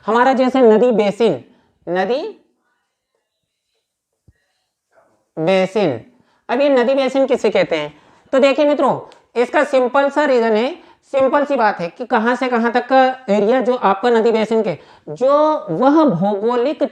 हमारा जैसे नदी बेसिन, नदी बेसिन, अब ये नदी बेसिन किसे कहते हैं? तो देखिए मित्रों, इसका सिंपल सा रीजन है, सिंपल सी बात है कि कहां से कहां तक का एरिया जो आपका नदी बेसिन के, जो वह भौगोलिक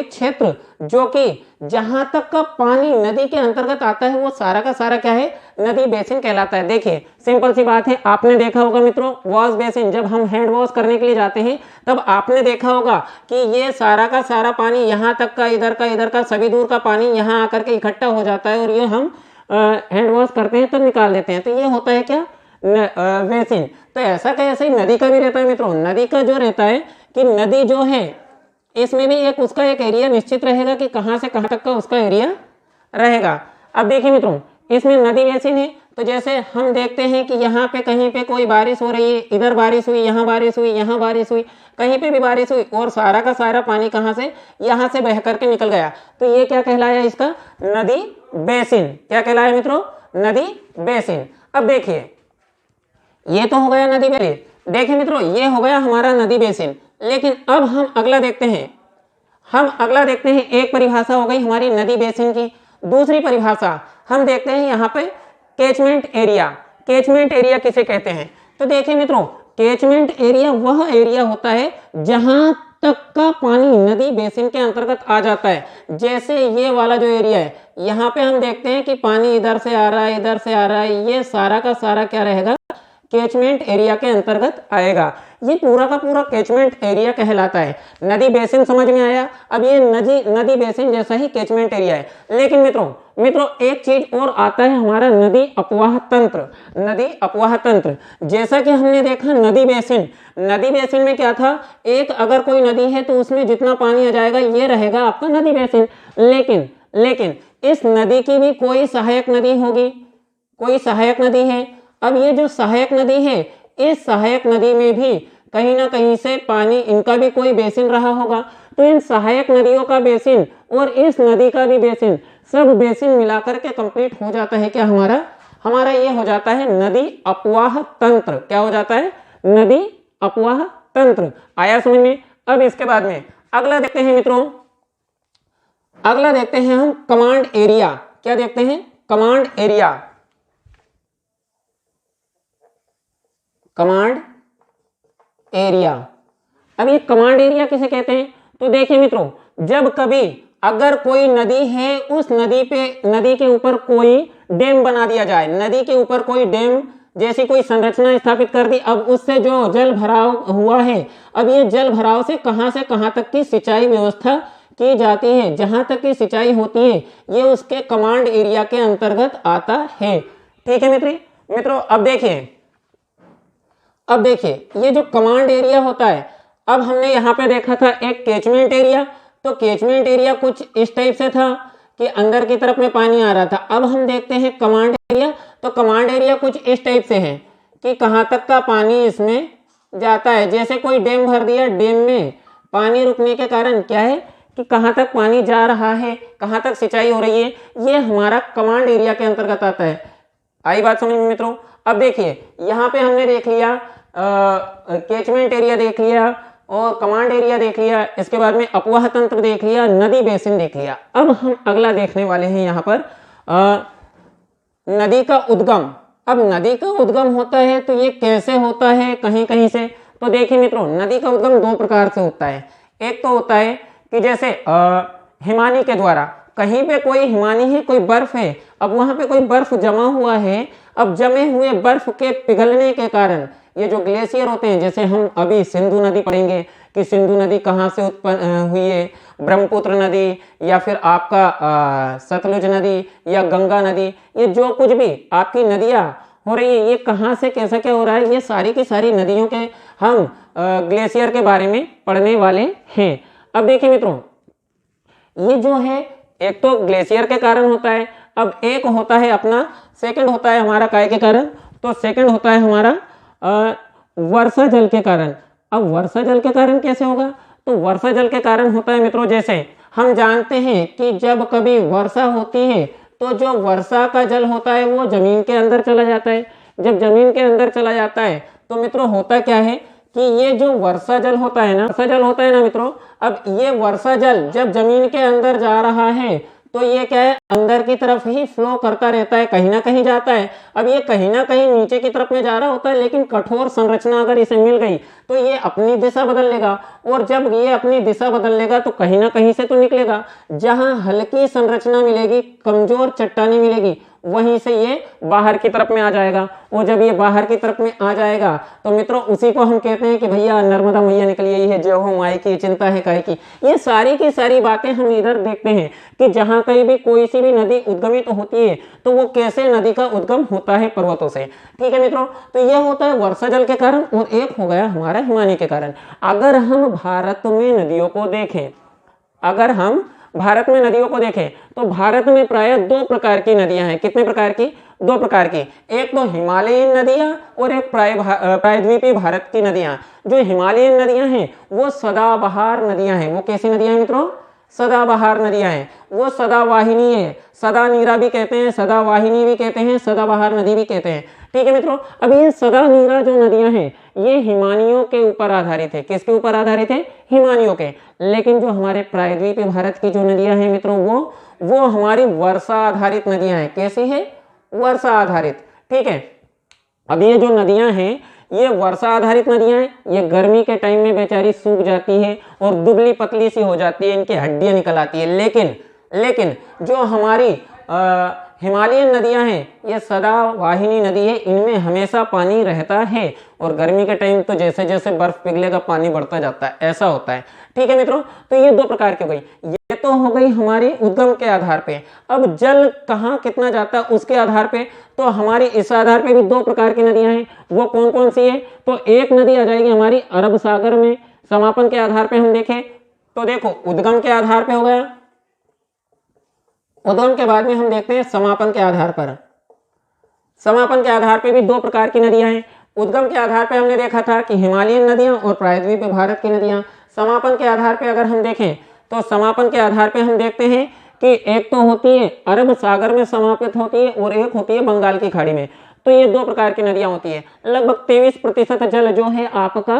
क्षेत्र जो कि जहां तक का पानी नदी के अंतर्गत आता है वो सारा का सारा क्या है? नदी बेसिन कहलाता है। देखिए सिंपल सी बात है, आपने देखा होगा मित्रों वॉश बेसिन, जब हम हैंड वॉश करने के लिए जाते हैं तब आपने देखा होगा कि ये सारा का सारा पानी यहाँ तक का, इधर का सभी दूर का पानी यहाँ आकर के इकट्ठा हो जाता है और ये हम हैंड वॉश करते हैं तब निकाल देते हैं। तो ये होता है क्या? बेसिन। तो ऐसा का ऐसा ही नदी का भी रहता है मित्रों। नदी का जो रहता है कि नदी जो है इसमें भी एक उसका एक एरिया निश्चित रहेगा कि कहां से कहां तक का उसका एरिया रहेगा। अब देखिए मित्रों, इसमें नदी बेसिन है तो जैसे हम देखते हैं कि यहाँ पे कहीं पे कोई बारिश हो रही है, इधर बारिश हुई, यहाँ बारिश हुई, यहाँ बारिश हुई, कहीं पे भी बारिश हुई और सारा का सारा पानी कहाँ से? यहाँ से बह करके निकल गया। तो ये क्या कहलाया? इसका नदी बेसिन। क्या कहलाया मित्रों? नदी बेसिन। अब देखिए ये तो हो गया नदी बेसिन। देखिए मित्रों ये हो गया हमारा नदी बेसिन, लेकिन अब हम अगला देखते हैं। एक परिभाषा हो गई हमारी नदी बेसिन की। दूसरी परिभाषा हम देखते हैं यहाँ पे कैचमेंट एरिया। कैचमेंट एरिया किसे कहते हैं? तो देखिए मित्रों, कैचमेंट एरिया वह एरिया होता है जहां तक का पानी नदी बेसिन के अंतर्गत आ जाता है। जैसे ये वाला जो एरिया है, यहाँ पे हम देखते हैं कि पानी इधर से आ रहा है, इधर से आ रहा है, ये सारा का सारा क्या रहेगा? कैचमेंट एरिया के अंतर्गत आएगा। ये पूरा का पूरा कैचमेंट एरिया कहलाता है। नदी बेसिन समझ में आया? अब ये नदी बेसिन जैसा ही कैचमेंट एरिया है। लेकिन मित्रों एक चीज और आता है हमारा नदी अपवाह तंत्र। नदी अपवाह तंत्र जैसा कि हमने देखा नदी बेसिन में क्या था? एक अगर कोई नदी है तो उसमें जितना पानी आ जाएगा ये रहेगा आपका नदी बेसिन। लेकिन इस नदी की भी कोई सहायक नदी होगी, कोई सहायक नदी है। अब ये जो सहायक नदी है, इस सहायक नदी में भी कहीं ना कहीं से पानी, इनका भी कोई बेसिन रहा होगा। तो इन सहायक नदियों का बेसिन और इस नदी का भी बेसिन, सब बेसिन मिलाकर के कंप्लीट हो जाता है क्या? हमारा ये हो जाता है नदी अपवाह तंत्र। क्या हो जाता है? नदी अपवाह तंत्र। आया समझ में? अब इसके बाद में अगला देखते हैं मित्रों, अगला देखते हैं हम कमांड एरिया। क्या देखते हैं? Command area. Command area. अब ये कमांड एरिया किसे कहते हैं? तो देखिए मित्रों, जब कभी अगर कोई नदी है, उस नदी के ऊपर कोई डैम बना दिया जाए, नदी के ऊपर कोई डैम जैसी कोई संरचना स्थापित कर दी, अब उससे जो जल भराव हुआ है, अब ये जल भराव से कहां तक की सिंचाई व्यवस्था की जाती है, जहां तक की सिंचाई होती है, ये उसके कमांड एरिया के अंतर्गत आता है। ठीक है मित्रों, अब देखिए ये जो कमांड एरिया होता है, अब हमने यहाँ पे देखा था एक कैचमेंट एरिया। तो कैचमेंट एरिया कुछ इस टाइप से था कि अंदर की तरफ में पानी आ रहा था। अब हम देखते हैं कमांड एरिया। तो कमांड एरिया कुछ इस टाइप से है कि कहाँ तक का पानी इसमें जाता है। जैसे कोई डैम भर दिया, डैम में पानी रुकने के कारण क्या है कि कहाँ तक पानी जा रहा है, कहाँ तक सिंचाई हो रही है, ये हमारा कमांड एरिया के अंतर्गत आता है। आई बात समझ में मित्रों? अब देखिए यहाँ पे हमने देख लिया कैचमेंट एरिया देख लिया और कमांड एरिया देख लिया, इसके बाद में अपवाह तंत्र देख लिया, नदी बेसिन देख लिया। अब हम अगला देखने वाले हैं यहाँ पर नदी का उद्गम। अब नदी का उद्गम होता है तो ये कैसे होता है? कहीं से। तो देखिए मित्रों, नदी का उद्गम दो प्रकार से होता है। एक तो होता है कि जैसे हिमानी के द्वारा, कहीं पे कोई हिमानी है, कोई बर्फ है, अब वहां पे कोई बर्फ जमा हुआ है, अब जमे हुए बर्फ के पिघलने के कारण ये जो ग्लेशियर होते हैं, जैसे हम अभी सिंधु नदी पढ़ेंगे कि सिंधु नदी कहाँ से उत्पन्न हुई है, ब्रह्मपुत्र नदी या फिर आपका सतलुज नदी या गंगा नदी, ये जो कुछ भी आपकी नदियाँ हो रही है, ये कहाँ से कैसा क्या हो रहा है, ये सारी की सारी नदियों के हम ग्लेशियर के बारे में पढ़ने वाले हैं। अब देखिए मित्रों, ये जो है एक तो ग्लेशियर के कारण होता है, अब एक होता है अपना सेकंड होता है हमारा काय के कारण, तो सेकंड होता है हमारा वर्षा जल के कारण। अब वर्षा जल के कारण कैसे होगा? तो वर्षा जल के कारण होता है मित्रों, जैसे हम जानते हैं कि जब कभी वर्षा होती है तो जो वर्षा का जल होता है वो जमीन के अंदर चला जाता है। जब जमीन के अंदर चला जाता है तो मित्रों होता क्या है कि ये जो वर्षा जल होता है ना, वर्षा जल होता है ना मित्रों, अब ये वर्षा जल जब जमीन के अंदर जा रहा है तो ये क्या है, अंदर की तरफ ही फ्लो करता रहता है, कहीं ना कहीं जाता है। अब ये कहीं ना कहीं नीचे की तरफ में जा रहा होता है, लेकिन कठोर संरचना अगर इसे मिल गई तो ये अपनी दिशा बदल लेगा, और जब ये अपनी दिशा बदल लेगा तो कहीं ना कहीं से तो निकलेगा। जहां हल्की संरचना मिलेगी, कमजोर चट्टानी मिलेगी, वहीं से ये बाहर की तरफ में आ जाएगा। और जब ये बाहर की तरफ में आ जाएगा तो मित्रों उसी को हम कहते हैं कि भैया नर्मदा मैया निकली आई है, जय हो माई की, चिंता है काहे की। ये सारी की सारी बातें हम इधर देखते हैं कि जहां कहीं भी कोई सी भी नदी उद्गमित होती है तो वो कैसे नदी का उद्गम होता है, पर्वतों से। ठीक है मित्रों, तो यह होता है वर्षा जल के कारण, और एक हो गया हमारा हिमानी के कारण। अगर हम भारत में नदियों को देखें, अगर हम भारत में नदियों को देखें तो भारत में प्राय 2 प्रकार की नदियां हैं। कितने प्रकार की? 2 प्रकार की। एक तो हिमालयन नदियां और एक प्रायद्वीपीय भारत की नदियां। जो हिमालयन नदियां हैं वो सदाबहार नदियां हैं। वो कैसी नदियां हैं मित्रों? सदाबहार नदियां हैं। वो सदावाहिनी है, सदा नीरा भी कहते हैं, सदावाहिनी भी कहते हैं, सदाबहार नदी भी कहते हैं। ठीक है मित्रों, अब ये सदा नीरा जो नदियां हैं ये हिमानियों के ऊपर आधारित है। किसके ऊपर आधारित है? हिमानियों के। लेकिन जो हमारे प्रायद्वीपीय भारत की जो नदियां हैं मित्रों वो हमारी वर्षा आधारित नदियां हैं। कैसी है? वर्षा आधारित। ठीक है, अब ये जो नदियां हैं ये वर्षा आधारित नदियां हैं। ये गर्मी के टाइम में बेचारी सूख जाती है और दुबली पतली सी हो जाती है, इनकी हड्डियां निकल आती है। लेकिन जो हमारी हिमालयन नदियां हैं ये सदा वाहिनी नदी है, इनमें हमेशा पानी रहता है, और गर्मी के टाइम तो जैसे जैसे बर्फ पिघलेगा पानी बढ़ता जाता है, ऐसा होता है। ठीक है मित्रों, तो ये 2 प्रकार की हो गई। ये तो हो गई हमारी उद्गम के आधार पे। अब जल कहाँ कितना जाता है उसके आधार पे, तो हमारी इस आधार पे भी 2 प्रकार की नदियां हैं। वो कौन कौन सी है? तो एक नदी आ जाएगी हमारी अरब सागर में, समापन के आधार पे हम देखें तो देखो उद्गम के आधार पे हो गया, उद्गम के बाद में हम देखते हैं समापन के आधार पर। समापन के आधार पे भी 2 प्रकार की नदियां हैं। उद्गम के आधार पे हमने देखा था कि हिमालयन नदियां और प्रायद्वीपीय भारत की नदियां। समापन के आधार पे अगर हम देखें तो समापन के आधार पे हम देखते हैं कि एक तो होती है अरब सागर में समापित होती है और एक होती है बंगाल की खाड़ी में। तो ये 2 प्रकार की नदियां होती है। लगभग 23% जल जो है आपका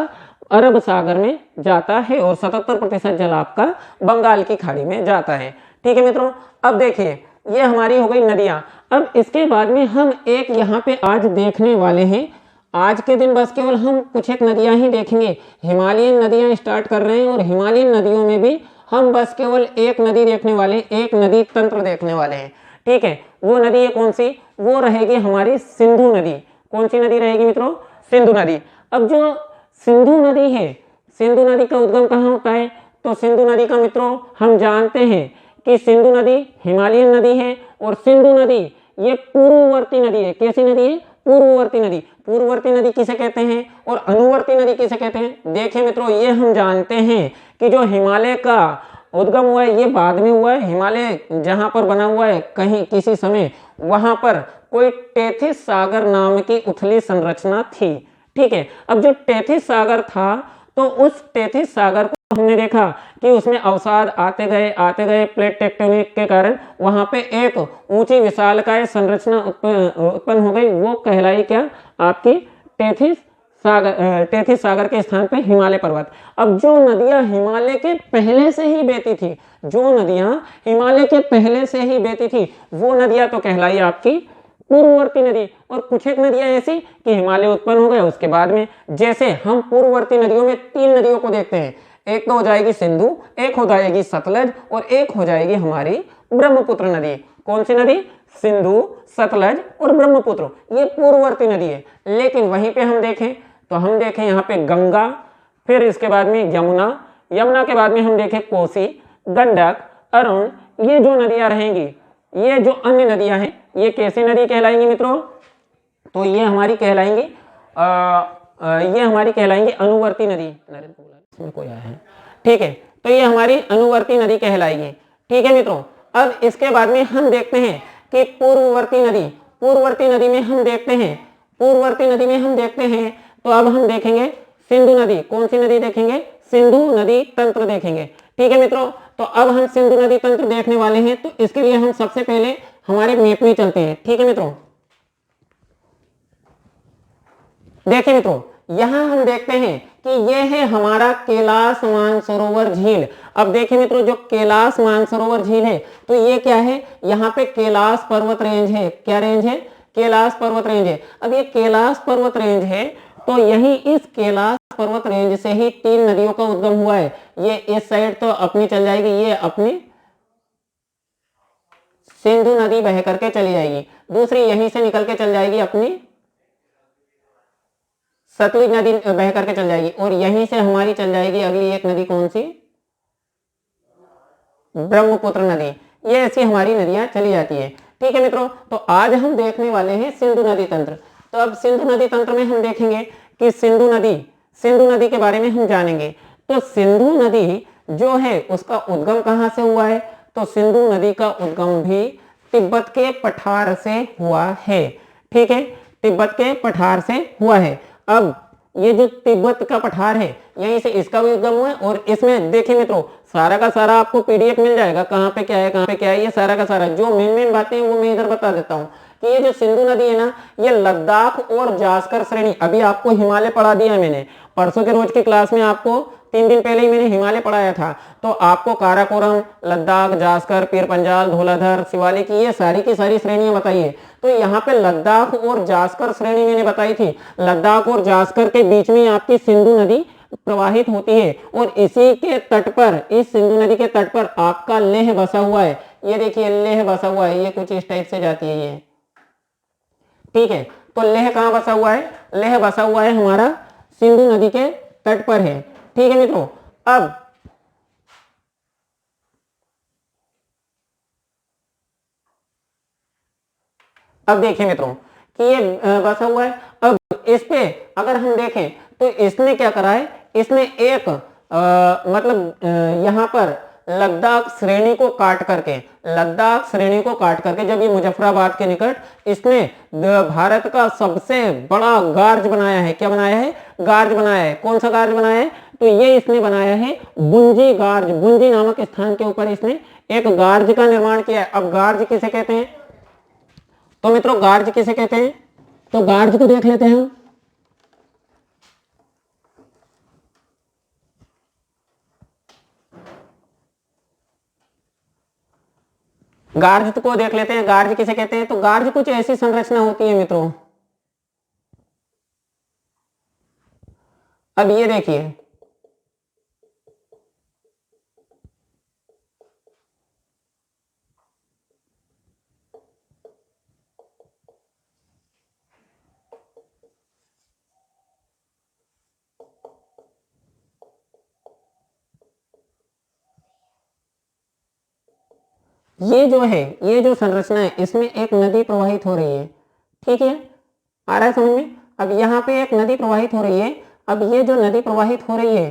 अरब सागर में जाता है और 77% जल आपका बंगाल की खाड़ी में जाता है। ठीक है मित्रों, अब देखिए ये हमारी हो गई नदियां। अब इसके बाद में हम एक यहाँ पे आज देखने वाले हैं। आज के दिन बस केवल हम कुछ एक नदियां ही देखेंगे। हिमालयन नदियां स्टार्ट कर रहे हैं और हिमालयन नदियों में भी हम बस केवल एक नदी देखने वाले, एक नदी तंत्र देखने वाले हैं। ठीक है, वो नदी है कौन सी? वो रहेगी हमारी सिंधु नदी। कौन सी नदी रहेगी मित्रों? सिंधु नदी। अब जो सिंधु नदी है, सिंधु नदी का उद्गम कहाँ होता है? तो सिंधु नदी का मित्रों हम जानते हैं कि सिंधु नदी हिमालयन नदी है, और सिंधु नदी ये पूर्ववर्ती नदी है। कैसी नदी है? पूर्ववर्ती नदी। पूर्ववर्ती नदी किसे कहते हैं और अनुवर्ती नदी किसे कहते हैं? देखिए मित्रों, ये हम जानते हैं कि जो हिमालय का उद्गम हुआ है ये बाद में हुआ है। हिमालय जहां पर बना हुआ है कहीं किसी समय, वहां पर कोई टेथिस सागर नाम की उथली संरचना थी। ठीक है, अब जो टेथिस सागर था तो उस टेथिस सागर को हमने देखा कि उसमें अवसाद आते गए प्लेट टेक्टोनिक के कारण वहां पे एक ऊंची विशालकाय संरचना उत्पन्न हो गई। वो कहलाई क्या? आपकी टेथिस सागर के स्थान पे हिमालय पर्वत। अब जो नदियां हिमालय के पहले से ही बहती थी, जो नदियां हिमालय के पहले से ही बहती थी वो नदियां तो कहलाई आपकी पूर्ववर्ती नदी। और कुछ एक नदियां ऐसी कि हिमालय उत्पन्न हो गए उसके बाद में। जैसे हम पूर्ववर्ती नदियों में 3 नदियों को देखते हैं, एक तो हो जाएगी सिंधु, एक हो जाएगी सतलज, और एक हो जाएगी हमारी ब्रह्मपुत्र नदी। कौन सी नदी? सिंधु, सतलज और ब्रह्मपुत्र, ये पूर्ववर्ती नदी है। लेकिन वहीं पे हम देखें तो हम देखें यहाँ पे गंगा, फिर इसके बाद में यमुना, यमुना के बाद में हम देखें कोसी, गंडक, अरुण, ये जो नदियां रहेंगी, ये जो अन्य नदियां हैं ये कैसी नदी कहलाएंगी मित्रों? तो ये हमारी कहलाएंगी अनुवर्ती नदी। इसमें कोई आया है? ठीक है, तो ये हमारी अनुवर्ती नदी कहलाएगी। ठीक है मित्रों, अब इसके बाद में हम देखते हैं कि पूर्ववर्ती नदी में हम देखते हैं तो अब हम देखेंगे सिंधु नदी। कौन सी नदी देखेंगे? सिंधु नदी तंत्र देखेंगे। ठीक है मित्रों, तो अब हम सिंधु नदी तंत्र देखने वाले हैं। तो इसके लिए हम सबसे पहले हमारे मैप में चलते हैं। ठीक है मित्रों, देखिए मित्रों, यहां हम देखते हैं कि ये है हमारा कैलाश मानसरोवर झील। अब देखिए मित्रों, जो कैलाश मानसरोवर झील है तो ये क्या है, यहाँ पे कैलाश पर्वत रेंज है। क्या रेंज है? कैलाश पर्वत रेंज है। अब ये कैलाश पर्वत रेंज है तो यही इस कैलाश पर्वत रेंज से ही 3 नदियों का उद्गम हुआ है। ये इस साइड तो अपनी चल जाएगी, ये अपनी सिंधु नदी बह करके चली जाएगी। दूसरी यहीं से निकल के चल जाएगी, अपनी सतलुज नदी बह करके चल जाएगी। और यहीं से हमारी चल जाएगी अगली एक नदी, कौन सी? ब्रह्मपुत्र नदी। ये ऐसी हमारी नदियां चली जाती है। ठीक है मित्रों, तो आज हम देखने वाले हैं सिंधु नदी तंत्र। तो अब सिंधु नदी तंत्र में हम देखेंगे कि सिंधु नदी के बारे में हम जानेंगे। तो सिंधु नदी जो है उसका उद्गम कहाँ से हुआ है? तो सिंधु नदी का उद्गम भी तिब्बत के पठार से हुआ है। ठीक है, तिब्बत के पठार से हुआ है। अब ये जो तिब्बत का पठार है यहीं से इसका भी उद्गम हुआ है। और इसमें देखिए मित्रों, सारा का सारा आपको पीडीएफ मिल जाएगा, कहाँ पे क्या है कहाँ पे क्या है, ये सारा का सारा जो मेन बातें हैं वो मैं इधर बता देता हूँ कि ये जो सिंधु नदी है ना, ये लद्दाख और जास्कर श्रेणी, अभी आपको हिमालय पढ़ा दिया है मैंने, परसों के रोज की क्लास में आपको 3 दिन पहले ही मैंने हिमालय पढ़ाया था। तो आपको काराकोरम, लद्दाख, जास्कर, पीर पंजाल, धौलाधर, शिवालिक, ये सारी की सारी श्रेणियां बताई है। तो यहाँ पे लद्दाख और जास्कर श्रेणी मैंने बताई थी। लद्दाख और जास्कर के बीच में आपकी सिंधु नदी प्रवाहित होती है और इसी के तट पर, इस सिंधु नदी के तट पर आपका लेह बसा हुआ है। ये देखिए लेह बसा हुआ है, ये कुछ इस टाइप से जाती है ये। ठीक है, तो लेह कहाँ बसा हुआ है? लेह बसा हुआ है हमारा सिंधु नदी के तट पर है। ठीक है मित्रों, अब देखिए मित्रों कि ये बसा हुआ है। अब इस पे अगर हम देखें तो इसने क्या करा है, इसने एक यहाँ पर लद्दाख श्रेणी को काट करके, जब ये मुजफ्फराबाद के निकट, इसने भारत का सबसे बड़ा गार्ज बनाया है। क्या बनाया है? गार्ज बनाया है। कौन सा गार्ज बनाया है? तो ये इसने बनाया है बुंजी गार्ज। बुंजी नामक स्थान के ऊपर इसने एक गार्ज का निर्माण किया है। अब गार्ज किसे कहते हैं? तो मित्रों गार्ज किसे कहते हैं? तो गार्ज को देख लेते हैं। गार्ज को देख लेते हैं, गार्ज किसे कहते हैं? तो गार्ज कुछ ऐसी संरचना होती है मित्रों। अब ये देखिए, ये जो है, ये जो संरचना है, इसमें एक नदी प्रवाहित हो रही है। ठीक है, आ रहा है समझ में? अब यहाँ पे एक नदी प्रवाहित हो रही है। अब ये जो नदी प्रवाहित हो रही है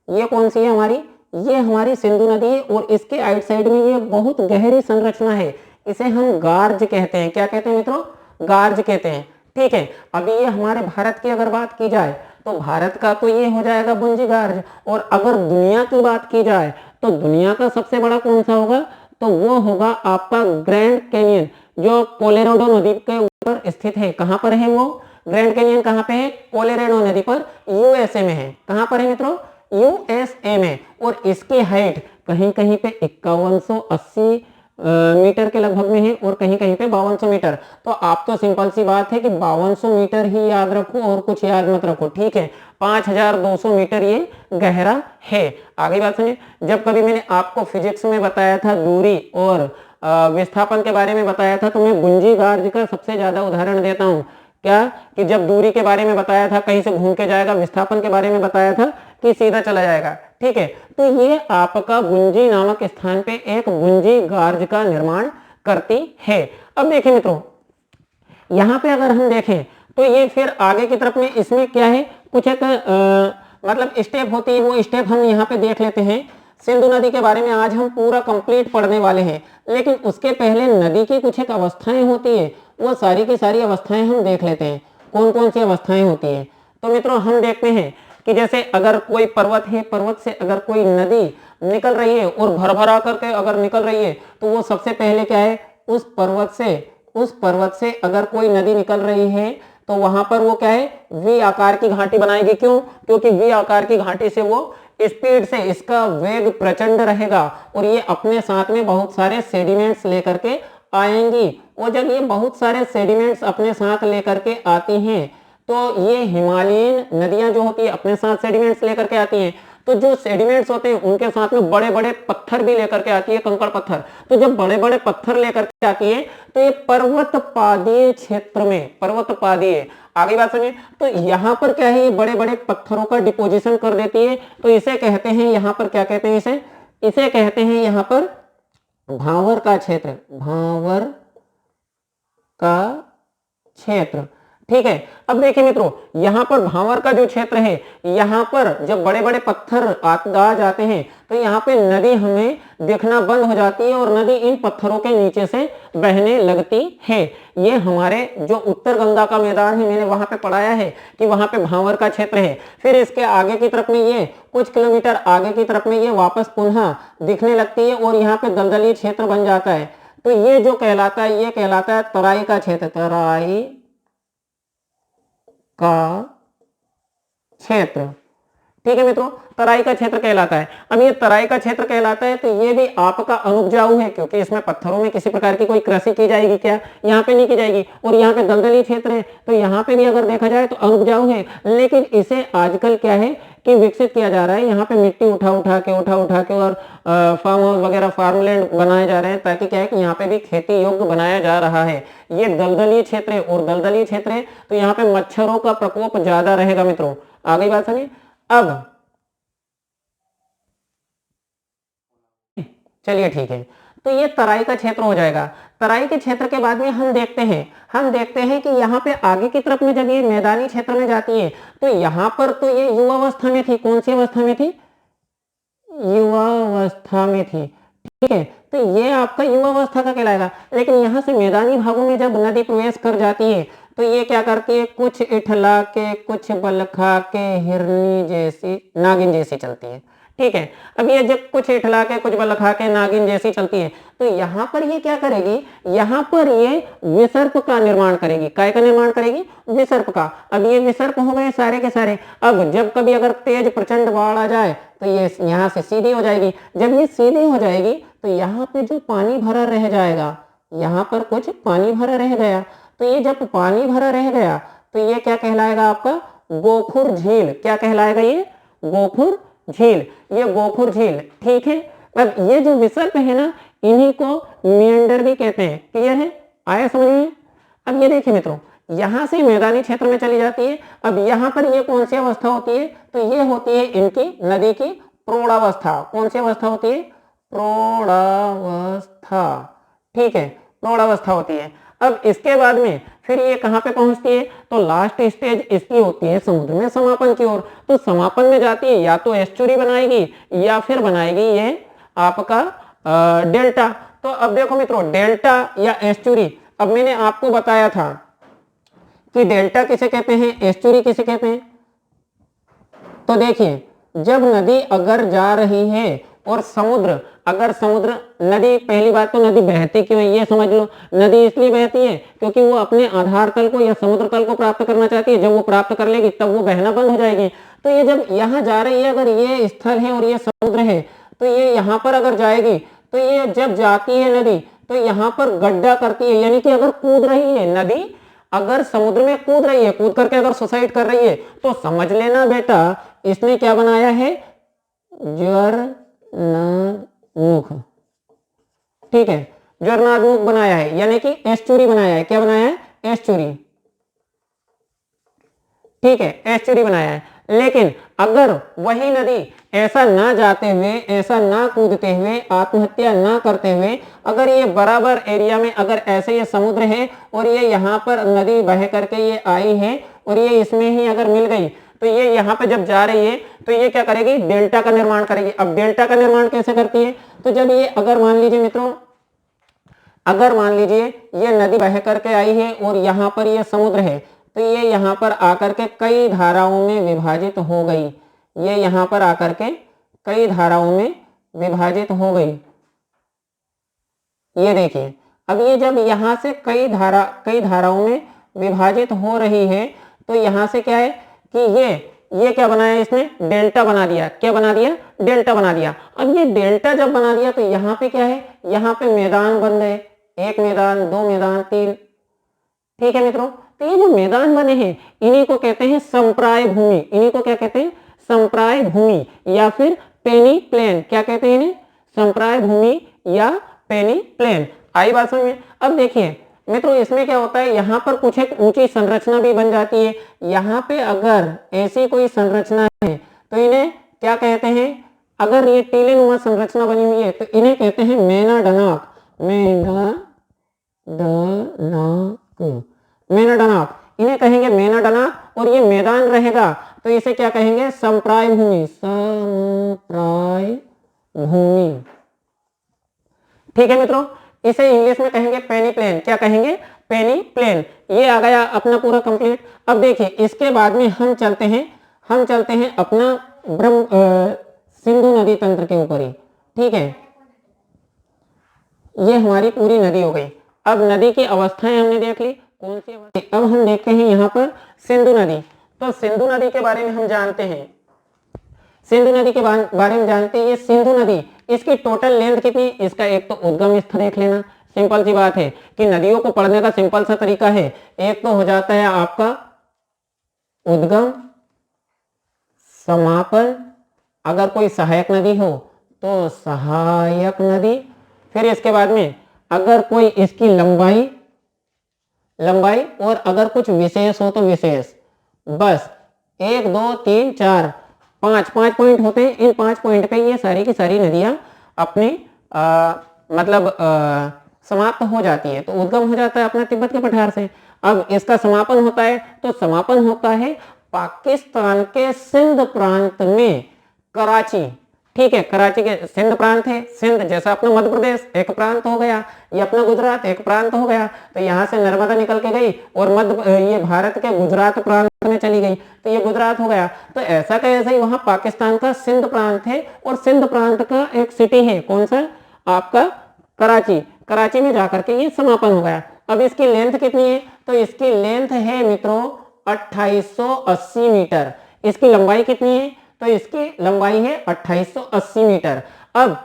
ये कौन सी है हमारी? ये हमारी सिंधु नदी है। और इसके आइट साइड में ये बहुत गहरी संरचना है, इसे हम गार्ज कहते हैं। क्या कहते हैं मित्रों? गार्ज कहते हैं। ठीक है, अभी ये हमारे भारत की अगर बात की जाए तो भारत का तो ये हो जाएगा बुंजी गार्ज। और अगर दुनिया की बात की जाए तो दुनिया का सबसे बड़ा कौन सा होगा? तो वो होगा आपका ग्रैंड कैनियन, जो कोलोराडो नदी के ऊपर स्थित है। कहां पर है वो ग्रैंड कैनियन? कहां पे है? कोलोराडो नदी पर, यूएसए में है। कहां पर है मित्रों? यूएसए में। और इसकी हाइट कहीं कहीं पे 5180 मीटर के लगभग में है और कहीं कहीं पे 5200 मीटर। तो आप तो सिंपल सी बात है कि 5200 मीटर ही याद रखो और कुछ याद मत रखो। ठीक है, 5200 मीटर ये गहरा है। आगे बात सुनिए, जब कभी मैंने आपको फिजिक्स में बताया था दूरी और विस्थापन के बारे में बताया था, तो मैं बुंजी गार्ज का सबसे ज्यादा उदाहरण देता हूँ। क्या कि जब दूरी के बारे में बताया था कहीं से घूम के जाएगा, विस्थापन के बारे में बताया था कि सीधा चला जाएगा। ठीक है, तो ये आपका बुंजी नामक स्थान पे एक बुंजी गार्ज का निर्माण करती है। अब देखिए मित्रों, यहाँ पे अगर हम देखें तो ये फिर आगे की तरफ में इसमें क्या है, कुछ एक मतलब स्टेप होती है, वो स्टेप हम यहाँ पे देख लेते हैं। सिंधु नदी के बारे में आज हम पूरा कंप्लीट पढ़ने वाले हैं, लेकिन उसके पहले नदी की कुछ एक अवस्थाएं होती है, वो सारी की सारी अवस्थाएं हम देख लेते हैं। कौन कौन सी अवस्थाएं होती है? तो मित्रों हम देखते हैं कि जैसे अगर कोई पर्वत है, पर्वत से अगर कोई नदी निकल रही है और भर भरा करके अगर निकल रही है, तो वो सबसे पहले क्या है, उस पर्वत से अगर कोई नदी निकल रही है तो वहां पर वो क्या है, वी आकार की घाटी बनाएगी। क्यों? क्योंकि वी आकार की घाटी से वो स्पीड से, इसका वेग प्रचंड रहेगा और ये अपने साथ में बहुत सारे सेडिमेंट्स लेकर के आएंगी। और जब ये बहुत सारे सेडिमेंट्स अपने साथ लेकर के आती हैं तो ये हिमालयन नदियां जो होती है अपने साथ सेडिमेंट्स लेकर के आती हैं। तो जो सेडिमेंट्स होते हैं उनके साथ में बड़े बड़े पत्थर भी लेकर के आती है, कंकड़ पत्थर। तो जब बड़े बड़े पत्थर लेकर के आती है तो ये पर्वत पादीय क्षेत्र में, पर्वत पादीय, आगे बात सुनिए, तो यहाँ पर क्या है, ये बड़े बड़े पत्थरों का डिपोजिशन कर देती है। तो इसे कहते हैं, यहाँ पर क्या कहते हैं, इसे कहते हैं यहाँ पर भांवर का क्षेत्र, भांवर का क्षेत्र। ठीक है, अब देखिए मित्रों, यहाँ पर भांवर का जो क्षेत्र है, यहाँ पर जब बड़े बड़े पत्थर आ जाते हैं तो यहाँ पे नदी हमें दिखना बंद हो जाती है और नदी इन पत्थरों के नीचे से बहने लगती है। ये हमारे जो उत्तर गंगा का मैदान है, मैंने वहां पे पढ़ाया है कि वहां पे भांवर का क्षेत्र है। फिर इसके आगे की तरफ में, ये कुछ किलोमीटर आगे की तरफ में ये वापस पुनः दिखने लगती है और यहाँ पे दलदली क्षेत्र बन जाता है। तो ये जो कहलाता है, ये कहलाता है तराई का क्षेत्र, तराई का क्षेत्र। ठीक है मित्रों, तराई का क्षेत्र कहलाता है। अब ये तराई का क्षेत्र कहलाता है तो ये भी आपका अनुपजाऊ है, क्योंकि इसमें पत्थरों में किसी प्रकार की कोई कृषि की जाएगी क्या? यहाँ पे नहीं की जाएगी। और यहाँ पे दलदली क्षेत्र है तो यहाँ पे भी अगर देखा जाए तो अनुपजाऊ है। लेकिन इसे आजकल क्या है कि विकसित किया जा रहा है। यहाँ पे मिट्टी उठा उठा के और फार्म हाउस वगैरह, फार्मलैंड बनाए जा रहे हैं, ताकि क्या है कि यहाँ पे भी खेती योग्य बनाया जा रहा है। ये दलदली क्षेत्र है और दलदली क्षेत्र है तो यहाँ पे मच्छरों का प्रकोप ज्यादा रहेगा मित्रों। आगे बात सुनिए। अब चलिए ठीक है, तो ये तराई का क्षेत्र हो जाएगा। तराई के क्षेत्र के बाद में हम देखते हैं कि यहाँ पे आगे की तरफ में जब ये मैदानी क्षेत्र में जाती है तो यहाँ पर तो ये युवावस्था में थी। कौन सी अवस्था में थी? युवावस्था में थी। ठीक है, तो ये आपका युवावस्था का कहलाएगा। लेकिन यहाँ से मैदानी भागों में जब नदी प्रवेश कर जाती है तो ये क्या करती है, कुछ इठला के, कुछ बल खा के, हिरनी जैसी, नागिन जैसी चलती है। ठीक है, अब ये जब कुछ इठला के, कुछ बल खा के, नागिन जैसी चलती है तो यहाँ पर ये क्या करेगी, यहाँ पर ये विसर्प का निर्माण करेगी। काय का निर्माण करेगी? विसर्प का। अब ये विसर्प हो गए सारे के सारे। अब जब कभी अगर तेज प्रचंड बाढ़ आ जाए तो ये यहाँ से सीधी हो जाएगी। जब ये सीधी हो जाएगी तो यहाँ पे जो पानी भरा रह जाएगा, यहाँ पर कुछ पानी भरा रह गया, तो ये जब पानी भरा रह गया तो ये क्या कहलाएगा आपका? गोखुर झील। क्या कहलाएगा? ये गोखुर झील, ये गोखुर झील। ठीक है, अब ये जो विसर्प है ना, इन्हीं को मिएंडर भी कहते हैं। क्लियर है? आया समझ में? अब ये देखिए मित्रों, यहां से मैदानी क्षेत्र में चली जाती है। अब यहाँ पर ये कौन सी अवस्था होती है? तो ये होती है इनकी नदी की प्रौढ़ावस्था। कौन सी अवस्था होती है? प्रौढ़ावस्था। ठीक है, प्रौढ़ावस्था होती है। अब इसके बाद में फिर ये कहाँ पे पहुंचती है? तो लास्ट स्टेज इसकी होती है समुद्र में समापन की ओर। तो समापन में जाती है, या तो एस्चुरी बनाएगी या फिर बनाएगी ये आपका डेल्टा। तो अब देखो मित्रों, डेल्टा या एस्चुरी, अब मैंने आपको बताया था कि डेल्टा किसे कहते हैं, एस्चुरी किसे कहते हैं। तो देखिए, जब नदी अगर जा रही है और समुद्र, अगर समुद्र, नदी, पहली बात तो नदी बहती क्यों है ये समझ लो। नदी इसलिए बहती है क्योंकि वो अपने आधार तल को या समुद्र तल को प्राप्त करना चाहती है। जब वो प्राप्त कर लेगी तब वो बहना बंद हो जाएगी। तो ये जब यहाँ जा रही है, अगर ये स्थल है और ये समुद्र है, तो ये यहाँ पर अगर जाएगी तो ये जब जाती है नदी तो यहाँ पर गड्ढा करती है, यानी कि अगर कूद रही है नदी, अगर समुद्र में कूद रही है, कूद करके अगर सुसाइड कर रही है, तो समझ लेना बेटा इसने क्या बनाया है? ज्वरनादमुख। ठीक है, ज्वरनादमुख बनाया है, यानी कि एस्चुरी बनाया है। क्या बनाया है? एस्चुरी। ठीक है, एस्चुरी बनाया है। लेकिन अगर वही नदी ऐसा ना जाते हुए, ऐसा ना कूदते हुए, आत्महत्या ना करते हुए, अगर ये बराबर एरिया में, अगर ऐसे ये समुद्र है और ये यहाँ पर नदी बह करके ये आई है और ये इसमें ही अगर मिल गई, तो ये यहाँ पे जब जा रही है तो ये क्या करेगी? डेल्टा का निर्माण करेगी। अब डेल्टा का निर्माण कैसे करती है? तो जब ये, अगर मान लीजिए मित्रों, अगर मान लीजिए ये नदी बह करके आई है और यहाँ पर ये समुद्र है, तो ये यहाँ पर आकर के कई धाराओं में विभाजित हो गई। ये यहाँ पर आकर के कई धाराओं में विभाजित हो गई। ये देखिए, अब ये जब यहाँ से कई धाराओं में विभाजित हो रही है तो यहाँ से क्या है कि ये क्या बनाया इसने, डेल्टा बना दिया। क्या बना दिया, डेल्टा बना दिया। अब ये डेल्टा जब बना दिया तो यहाँ पे क्या है, यहाँ पे मैदान बन गए, एक मैदान, दो मैदान, तीन। ठीक है मित्रों, तो ये जो मैदान बने हैं इन्हीं को कहते हैं संप्राय भूमि। इन्हीं को क्या कहते हैं, संप्राय भूमि या फिर पेनी प्लेन। क्या कहते हैं इन्हें, संप्राय भूमि या पेनी प्लेन। आई बात समझ में। अब देखिए मित्रों इसमें क्या होता है, यहाँ पर कुछ एक ऊंची संरचना भी बन जाती है। यहाँ पे अगर ऐसी कोई संरचना है तो इन्हें क्या कहते हैं, अगर ये टीलेनुमा संरचना बनी हुई है तो इन्हें कहते हैं मेनाडनाक। मेनाडनाक इन्हें कहेंगे मेनाडनाक। और ये मैदान रहेगा तो इसे क्या कहेंगे, संप्राय भूमि। संप्राय भूमि। ठीक है मित्रों, इसे इंग्लिश में कहेंगे पेनी प्लेन। क्या कहेंगे, पेनी प्लेन। ये आ गया अपना पूरा कंप्लीट। अब देखिए इसके बाद में हम चलते हैं अपना सिंधु नदी तंत्र के ऊपर ही। ठीक है, ये हमारी पूरी नदी हो गई। अब नदी की अवस्थाएं हमने देख ली, कौन सी अवस्था। अब हम देखते हैं यहाँ पर सिंधु नदी। तो सिंधु नदी के बारे में हम जानते हैं, सिंधु नदी के बारे में जानते हैं। ये सिंधु नदी, इसकी टोटल लेंथ कितनी, इसका एक तो उद्गम स्थल देख लेना। सिंपल सी बात है कि नदियों को पढ़ने का सिंपल सा तरीका है, एक तो हो जाता है आपका उद्गम, समापन, अगर कोई सहायक नदी हो तो सहायक नदी, फिर इसके बाद में अगर कोई इसकी लंबाई और अगर कुछ विशेष हो तो विशेष। बस 1 2 3 4 5 पॉइंट होते हैं। इन 5 पॉइंट पे ये सारी की सारी नदियां अपनी समाप्त हो जाती है। तो उद्गम हो जाता है अपना तिब्बत के पठार से। अब इसका समापन होता है तो समापन होता है पाकिस्तान के सिंध प्रांत में, कराची। ठीक है, कराची के सिंध प्रांत है। सिंध जैसा अपना मध्य प्रदेश एक प्रांत हो गया, ये अपना गुजरात एक प्रांत हो गया। तो यहाँ से नर्मदा निकल के गई और ये भारत के गुजरात प्रांत में चली गई तो ये गुजरात हो गया। तो ऐसा का ऐसा ही वहाँ पाकिस्तान का सिंध प्रांत है और सिंध प्रांत का एक सिटी है, कौन सा, आपका कराची। कराची में जाकर के ये समापन हो गया। अब इसकी लेंथ कितनी है, तो इसकी लेंथ है मित्रों 2880 मीटर। इसकी लंबाई कितनी है, तो इसकी लंबाई है 2880 मीटर। अब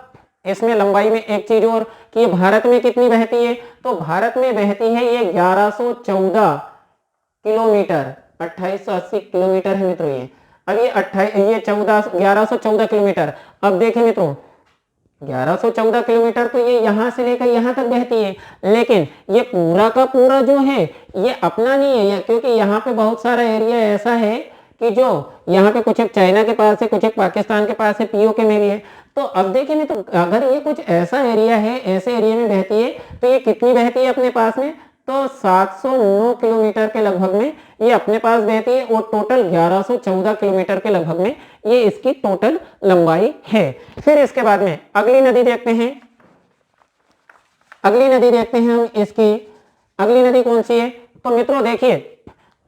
इसमें लंबाई में एक चीज और कि ये भारत में कितनी बहती है, तो भारत में बहती है ये 1114 किलोमीटर। 2880 किलोमीटर है मित्रों ये। अब ये 1114 किलोमीटर। अब देखिए मित्रों 1114 किलोमीटर तो ये यहाँ से लेकर यहाँ तक बहती है, लेकिन ये पूरा का पूरा जो है ये अपना नहीं है, क्योंकि यहाँ पे बहुत सारा एरिया ऐसा है कि जो यहाँ पे कुछ एक चाइना के पास है, कुछ एक पाकिस्तान के पास है, पीओके में भी है। तो अब देखिए नहीं, तो अगर ये कुछ ऐसा एरिया है, ऐसे एरिया में बहती है तो ये कितनी बहती है अपने पास में, तो 709 किलोमीटर के लगभग में ये अपने पास बहती है और टोटल 1114 किलोमीटर के लगभग में ये इसकी टोटल लंबाई है। फिर इसके बाद में अगली नदी देखते हैं, हम इसकी अगली नदी कौन सी है। तो मित्रों देखिए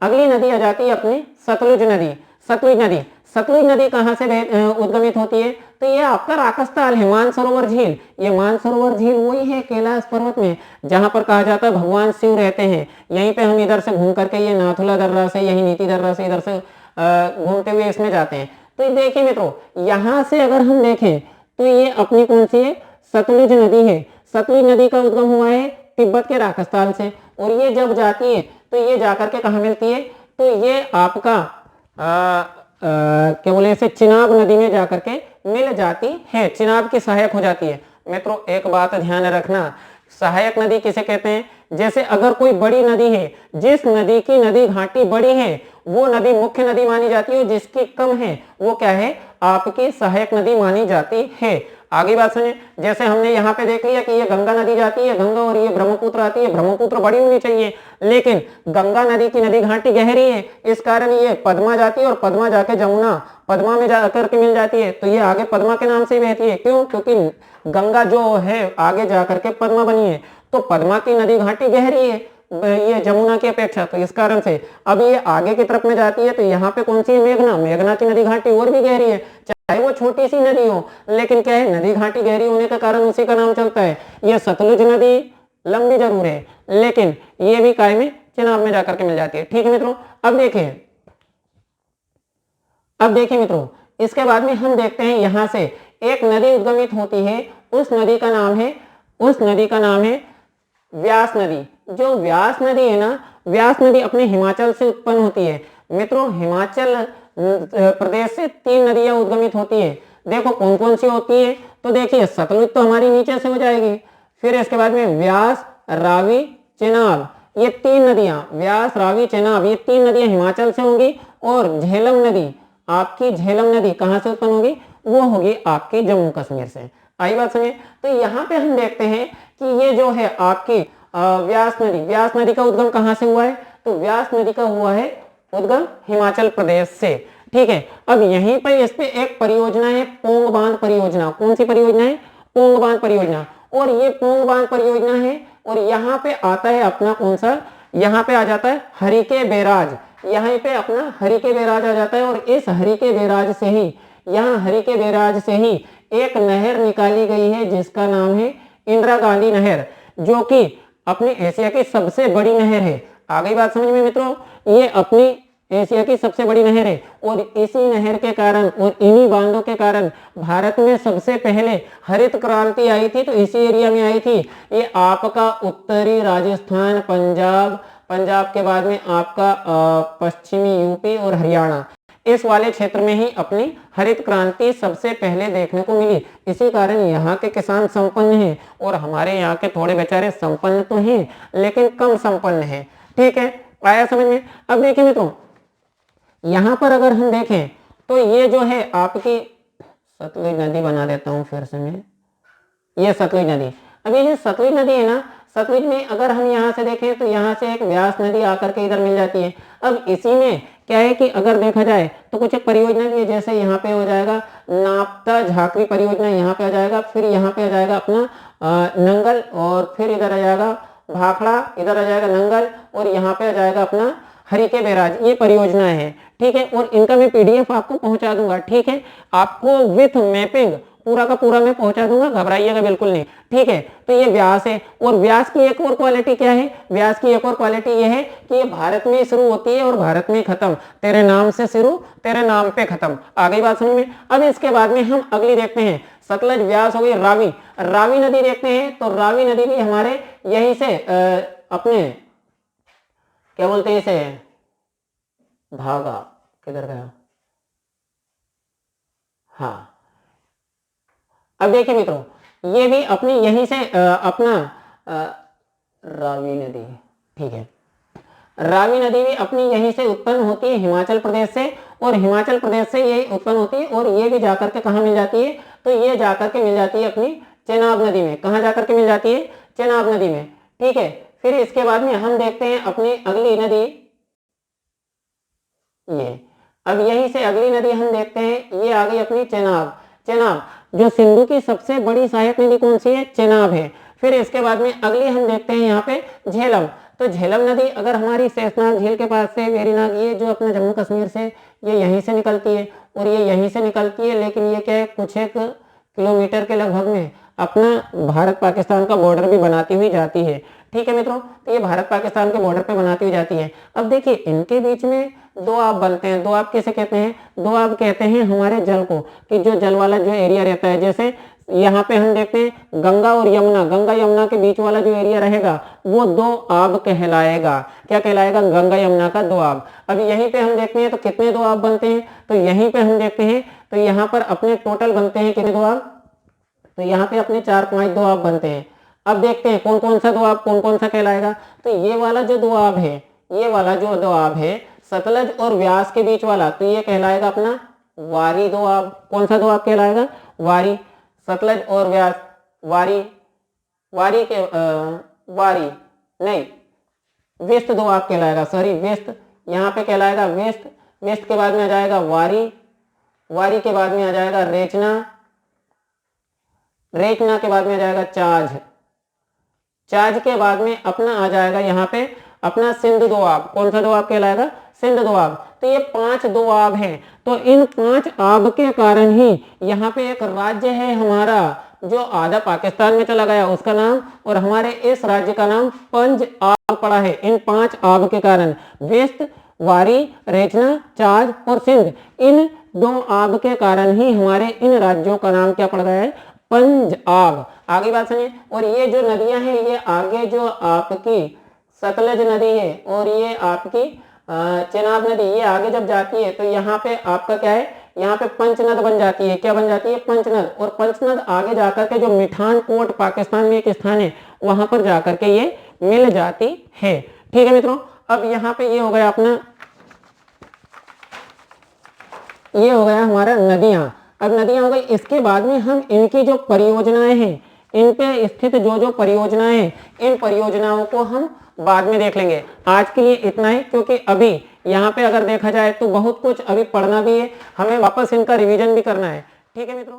अगली नदी आ जाती है अपनी सतलुज नदी। सतलुज नदी कहाँ से उद्गमित होती है, तो ये आपका राकस्थाल है, मानसरोवर झील। ये मानसरोवर झील वही है कैलाश पर्वत में जहां पर कहा जाता है भगवान शिव रहते हैं। यहीं पे हम इधर से घूम करके ये नाथुला दर्रा से, यही नीति दर्रा से इधर से घूमते हुए इसमें जाते हैं। तो देखिए मित्रों यहाँ से अगर हम देखें तो ये अपनी कौन सी है, सतलुज नदी है। सतलुज नदी का उद्गम हुआ है तिब्बत के राकस्थाल से और ये जब जाती है तो ये जाकर के कहाँ मिलती है, तो ये आपका क्या बोले इसे, चिनाब नदी में जाकर के मिल जाती है, चिनाब की सहायक हो जाती है। मित्रों एक बात ध्यान रखना, सहायक नदी किसे कहते हैं, जैसे अगर कोई बड़ी नदी है, जिस नदी की नदी घाटी बड़ी है वो नदी मुख्य नदी मानी जाती है, जिसकी कम है वो क्या है, आपकी सहायक नदी मानी जाती है। आगे बात सुनिए, जैसे हमने यहाँ पे देख लिया कि ये गंगा नदी जाती है, गंगा, और ये ब्रह्मपुत्र आती है। ब्रह्मपुत्र बड़ी होनी चाहिए, लेकिन गंगा नदी की नदी घाटी गहरी है, इस कारण ये पद्मा जाती है और पद्मा जाके जमुना, पद्मा में जाकर के मिल जाती है। तो ये आगे पद्मा के नाम से ही बहती है। क्यों, क्योंकि गंगा जो है आगे जाकर के पद्मा बनी है, तो पद्मा की नदी घाटी गहरी है ये जमुना की अपेक्षा, तो इस कारण से अब ये आगे की तरफ में जाती है। तो यहाँ पे कौन सी है, मेघना की नदी घाटी और भी गहरी है, चाहे वो छोटी सी नदी हो, लेकिन क्या है, नदी घाटी गहरी होने के कारण उसी का नाम चलता है। ये सतलुज नदी लंबी जरूर है, लेकिन ये भी काय में चेनाब में जाकर के मिल जाती है। ठीक है मित्रों, अब देखिए मित्रों, इसके बाद में हम देखते हैं यहां से एक नदी उद्गमित होती है, उस नदी का नाम है व्यास नदी। जो व्यास नदी है ना, व्यास नदी अपने हिमाचल से उत्पन्न होती है। मित्रों, हिमाचल प्रदेश से 3 नदियां उद्गमित होती है। देखो कौन कौन सी होती है, तो देखिए सतलुज तो हमारी नीचे से हो जाएगी, फिर इसके बाद में व्यास, रावी, चेनाब, ये 3 नदियां, व्यास, रावी, चेनाब, ये 3 नदियां हिमाचल से होंगी। और झेलम नदी, आपकी झेलम नदी कहां से उत्पन्न होगी, वो होगी आपकी जम्मू कश्मीर से। आई बात समझे। तो यहाँ पे हम देखते हैं कि ये जो है आपकी व्यास नदी का उद्गम कहाँ से हुआ है, तो व्यास नदी का हुआ है उद्गम हिमाचल प्रदेश से। ठीक है, अब यहीं पर इस पे एक परियोजना है, पोंग बांध परियोजना। कौन सी परियोजना है, पोंग बांध परियोजना। और ये पोंग बांध परियोजना है, और यहाँ पे आता है अपना कौन सा, यहाँ पे आ जाता है हरिके बैराज। यहाँ पे अपना हरिके बैराज आ जाता है, और इस हरिके बैराज से ही, यहाँ हरिके बैराज से ही एक नहर निकाली गई है जिसका नाम है इंदिरा गांधी नहर, जो कि अपनी एशिया की सबसे बड़ी नहर है। आ गई बात समझ में मित्रों, ये अपनी एशिया की सबसे बड़ी नहर है। और इसी नहर के कारण और इन्हीं बांधों के कारण भारत में सबसे पहले हरित क्रांति आई थी, तो इसी एरिया में आई थी। ये आपका उत्तरी राजस्थान, पंजाब के बाद में आपका पश्चिमी यूपी और हरियाणा, इस वाले क्षेत्र में ही अपनी हरित क्रांति सबसे पहले देखने को मिली। इसी कारण यहाँ के किसान संपन्न हैं, और हमारे यहाँ के थोड़े बेचारे संपन्न तो हैं लेकिन कम संपन्न हैं। ठीक है, आया समझ में। अब देखिए मित्रों, यहाँ पर अगर हम देखें तो ये जो है आपकी सतलुज नदी बना देता हूँ फिर से मैं, ये सतलुज नदी। अब ये जो सतलुज नदी है ना, सतलुज में अगर हम यहाँ से देखें तो यहाँ से एक व्यास नदी आकर के इधर मिल जाती है। अब इसी में क्या है कि अगर देखा जाए तो कुछ एक परियोजना भी है, जैसे यहाँ पे हो जाएगा नापता झाकरी परियोजना, यहाँ पे आ जाएगा, फिर यहाँ पे आ जाएगा अपना नंगल, और फिर इधर आ जाएगा भाखड़ा, इधर आ जाएगा नंगल, और यहाँ पे आ जाएगा अपना हरिके बैराज। ये परियोजना है। ठीक है, और इनका मैं PDF आपको पहुंचा दूंगा। ठीक है, आपको विथ मैपिंग पूरा का पूरा मैं पहुंचा दूंगा, घबराइएगा बिल्कुल नहीं। ठीक है, तो ये व्यास है। और व्यास की एक और क्वालिटी क्या है, व्यास की एक और क्वालिटी ये है कि ये भारत में शुरू होती है और भारत में खत्म। तेरे नाम से शुरू, तेरे नाम पे खत्म। आ गई बात समझ में। अब इसके बाद में हम अगली देखते हैं, सतलज, व्यास हो गई, रावी नदी देखते हैं। तो रावी नदी भी हमारे यहीं से अपने क्या बोलते हैं इसे, भागा, किधर गया, हाँ। अब देखिए मित्रों, ये भी अपनी यहीं से अपना रावी नदी, ठीक है, रावी नदी भी अपनी यहीं से उत्पन्न होती है, हिमाचल प्रदेश से। और हिमाचल प्रदेश से यही उत्पन्न होती है, और ये भी जाकर के कहाँ मिल जाती है, तो ये जाकर के मिल जाती है अपनी चेनाब नदी में। कहाँ जाकर के मिल जाती है, चेनाब नदी में। ठीक है, फिर इसके बाद में हम देखते हैं अपनी अगली नदी, ये अब यहीं से अगली नदी हम देखते हैं, ये आ गई अपनी चेनाब। जो सिंधु की सबसे बड़ी सहायक नदी कौन सी है, चेनाब है। फिर इसके बाद में अगली हम देखते हैं यहाँ पे झेलम। तो झेलम नदी अगर हमारी शेषनाग झील के पास से, वेरीनाग, ये जो अपना जम्मू कश्मीर से, ये यहीं से निकलती है, और ये यहीं से निकलती है, लेकिन ये क्या है, कुछ एक किलोमीटर के लगभग में अपना भारत पाकिस्तान का बॉर्डर भी बनाती हुई जाती है। ठीक है मित्रों, तो ये भारत पाकिस्तान के बॉर्डर पे बनाती हुई जाती है। अब देखिए इनके बीच में दो आप बनते हैं। दो आप किसे कहते हैं, दो आप कहते हैं हमारे जल को, कि जो जल वाला जो एरिया रहता है, जैसे यहाँ पे हम देखते हैं गंगा और यमुना, गंगा यमुना के बीच वाला जो एरिया रहेगा वो दो आब कहलाएगा। क्या कहलाएगा, गंगा यमुना का दो आब। अब यहीं पे हम देखते हैं तो कितने दो आब बनते हैं, तो यहीं पे हम देखते हैं तो यहाँ पर अपने टोटल बनते हैं कितने दो आब, तो यहाँ पे अपने 4-5 दो आब बनते हैं। अब देखते हैं कौन कौन सा दो आब कौन कौन सा कहलाएगा। तो ये वाला जो दो आब है, ये वाला जो दो आब है सतलज और व्यास के बीच वाला, तो ये कहलाएगा अपना वारी दो आब। कौन सा दो आब कहलाएगा, वारी। सतलज और व्यास, वारी नहीं, व्यस्त दो आब कहलाएगा, सॉरी व्यस्त, यहाँ पे कहलाएगा व्यस्त। व्यस्त के बाद में आ जाएगा वारी के बाद में आ जाएगा रेचना के बाद में आ जाएगा चाज के बाद में अपना आ जाएगा यहाँ पे अपना सिंधु दोआब। कौन सा दोआब कहलाएगा, सिंधु दोआब। तो ये 5 दोआब हैं। तो इन 5 आब के कारण ही यहाँ पे एक राज्य है हमारा, जो आधा पाकिस्तान में चला गया उसका नाम, और हमारे इस राज्य का नाम पंजाब पड़ा है इन 5 आब के कारण। वेस्ट, वारी, रेचना, चाज और सिंध, इन 2 आब के कारण ही हमारे इन राज्यों का नाम क्या पड़ गया है, पंजाब। आगे बात सुनिए, और ये जो नदियां हैं ये आगे जो आपकी सतलज नदी है और ये आपकी चेनाब नदी, ये आगे जब जाती है तो यहाँ पे आपका क्या है, यहाँ पे पंचनद बन जाती है। क्या बन जाती है, पंचनद। और पंचनद आगे जाकर के जो मिठान कोट पाकिस्तान में एक स्थान है वहां पर जाकर के ये मिल जाती है। ठीक है मित्रों, अब यहाँ पे ये हो गया अपना, ये हो गया हमारा नदियां। अब नदियां हो गई, इसके बाद में हम इनकी जो परियोजनाएं हैं, इन पे स्थित जो जो परियोजनाएं हैं, इन परियोजनाओं को हम बाद में देख लेंगे। आज के लिए इतना ही, क्योंकि अभी यहाँ पे अगर देखा जाए तो बहुत कुछ अभी पढ़ना भी है, हमें वापस इनका रिवीजन भी करना है। ठीक है मित्रों।